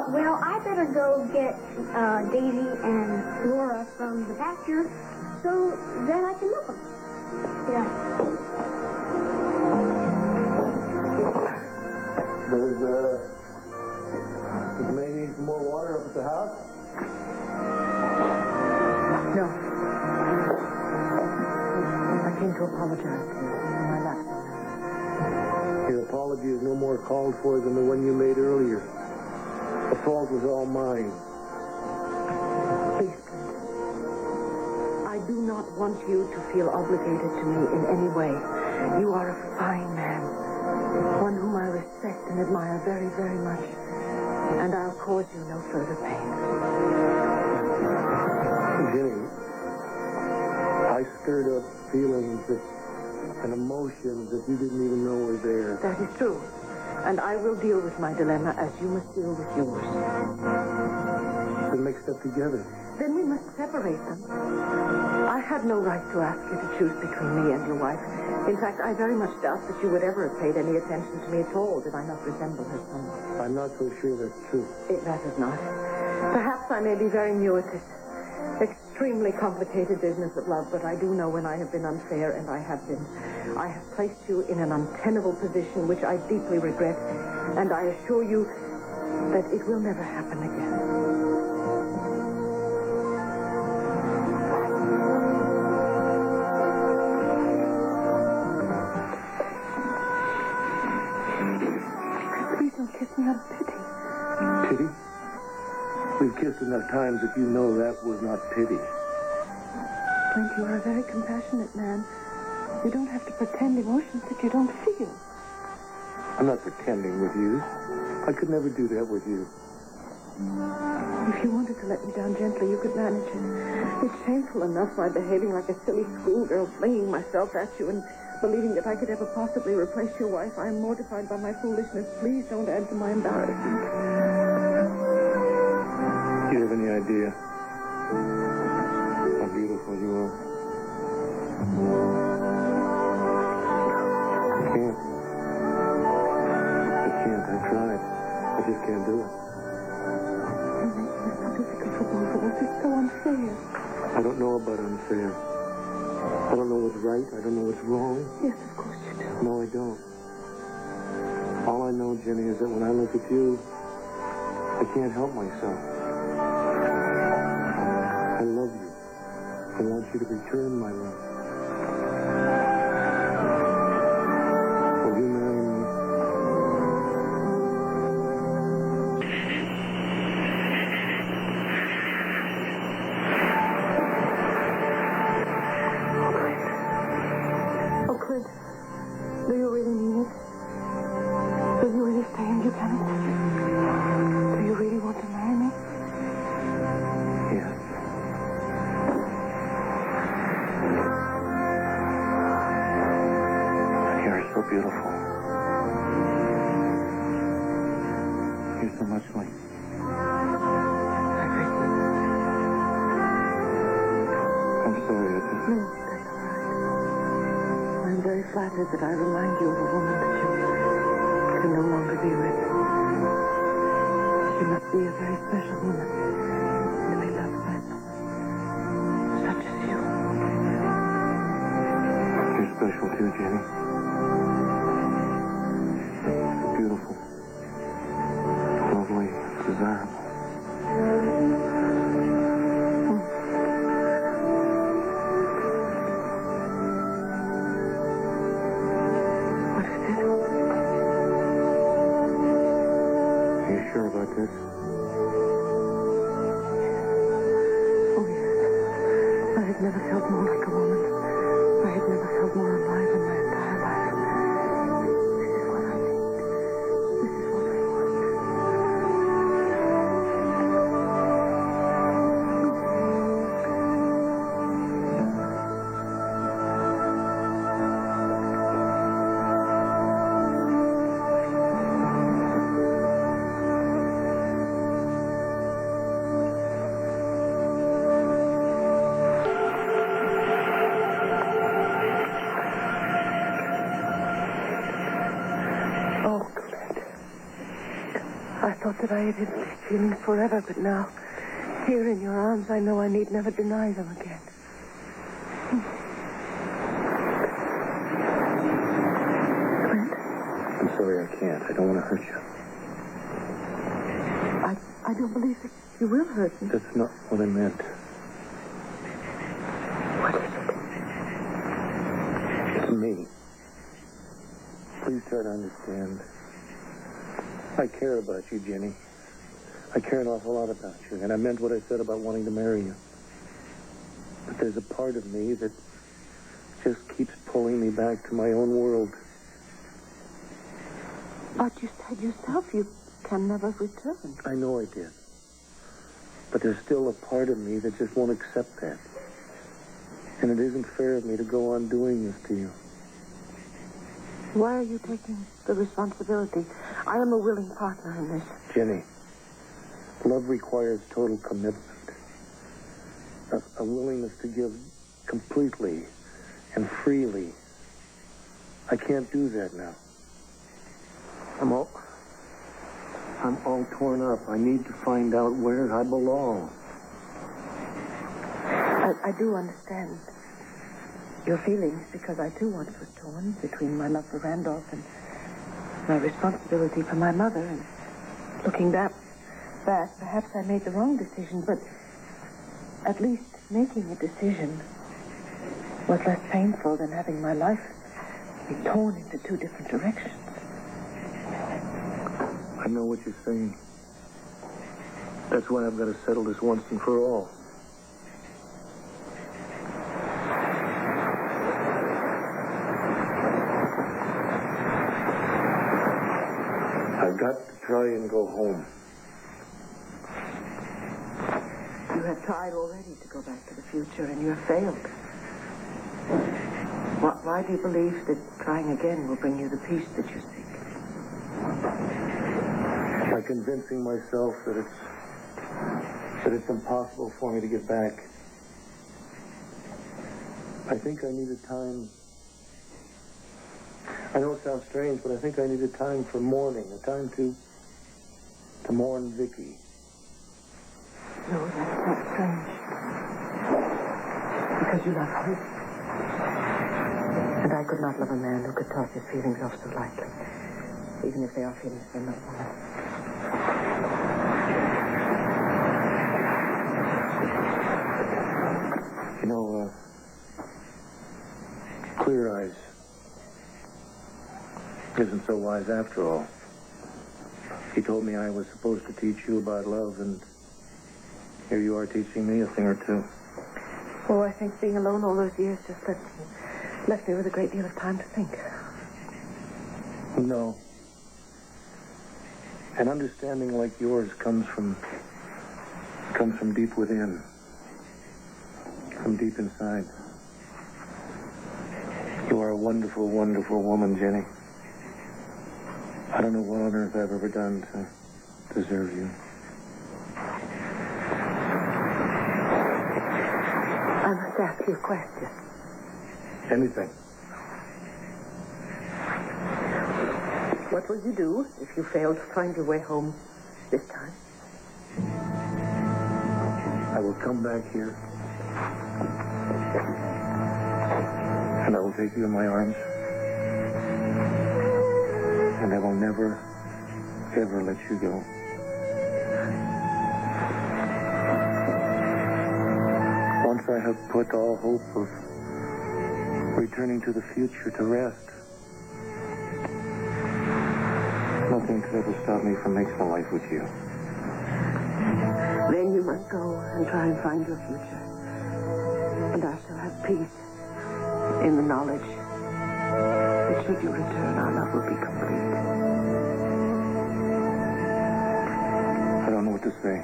Well, I better go get Daisy and Laura from the pasture so that I can milk them. Yeah. Does May need some more water up at the house? No. I came to apologize to you for my lapse on that. Your apology is no more called for than the one you made earlier. The fault was all mine. Please, Clint. I do not want you to feel obligated to me in any way. You are a fine man, one whom I respect and admire very, very much, and I'll cause you no further pain. Ginny, I stirred up feelings and emotions that you didn't even know were there. That is true. And I will deal with my dilemma as you must deal with yours. Then mixed up together. Then we must separate them. I had no right to ask you to choose between me and your wife. In fact, I very much doubt that you would ever have paid any attention to me at all did I not resemble her somewhat. I'm not so sure that's true. It matters not. Perhaps I may be very new at this extremely complicated business of love, but I do know when I have been unfair, and I have been. I have placed you in an untenable position, which I deeply regret, and I assure you that it will never happen again. Please don't kiss me out of pity. Pity? We've kissed enough times that you know that was not pity. Clint, you are a very compassionate man. You don't have to pretend emotions that you don't feel. I'm not pretending with you. I could never do that with you. If you wanted to let me down gently, you could manage it. It's shameful enough by behaving like a silly schoolgirl, flinging myself at you and believing that I could ever possibly replace your wife. I am mortified by my foolishness. Please don't add to my embarrassment. Do you have any idea how beautiful you are? I can't. I tried. I just can't do it. It makes it so difficult for both of us. It's so unfair. I don't know about unfair. I don't know what's right. I don't know what's wrong. Yes, of course you do. No, I don't. All I know, Jenny, is that when I look at you, I can't help myself. I love you. I want you to return my love. Will you marry me? Oh, Clint. Do you really mean it? Will you really stay in Buchanan? Do you really want to marry me? Yes. You're so beautiful. You're so much like... I'm sorry, I just... No, that's all right. I'm very flattered that I remind you of a woman that you can no longer be with. She must be a very special woman to be loved by someone such as you. You're special too, Jenny. Beautiful. Lovely. Desirable. What is it? Are you sure about this? Oh, yes. I had never felt more like a woman. I had never felt more alive in my entire life. This is what I need. This is what I want. thought that I had hidden these feelings forever, but now, here in your arms, I know I need never deny them again. Clint? I'm sorry I can't. I don't want to hurt you. I don't believe that you will hurt me. That's not what I meant. What is it? It's me. Please try to understand. I care about you, Ginny. I care an awful lot about you, and I meant what I said about wanting to marry you. But there's a part of me that just keeps pulling me back to my own world. But you said yourself you can never return. I know I did. But there's still a part of me that just won't accept that. And it isn't fair of me to go on doing this to you. Why are you taking the responsibility? I am a willing partner in this. Jenny, love requires total commitment. A willingness to give completely and freely. I can't do that now. I'm all torn up. I need to find out where I belong. I do understand your feelings, because I too once was torn between my love for Randolph and my responsibility for my mother. And looking back, perhaps I made the wrong decision, but at least making a decision was less painful than having my life be torn into two different directions. I know what you're saying. That's why I've got to settle this once and for all. I've got to try and go home. You have tried already to go back to the future, and you have failed. Why do you believe that trying again will bring you the peace that you seek? By convincing myself that it's impossible for me to get back. I think I needed time. I know it sounds strange, but I think I needed time for mourning, a time to mourn Vicky. No, that's not strange. Because you love her. And I could not love a man who could toss his feelings off so lightly, even if they are feelings for another woman. You know, clear eyes isn't so wise after all. He told me I was supposed to teach you about love, and here you are teaching me a thing or two. Oh, I think being alone all those years just left me with a great deal of time to think. No. An understanding like yours comes from deep within. From deep inside. You are a wonderful, wonderful woman, Jenny. I don't know what on earth I've ever done to deserve you. I must ask you a question. Anything. What will you do if you fail to find your way home this time? I will come back here. And I will take you in my arms. And I will never, ever let you go. Once I have put all hope of returning to the future to rest, nothing could ever stop me from making a life with you. Then you must go and try and find your future. And I shall have peace in the knowledge that should you return, our love will be complete. I don't know what to say.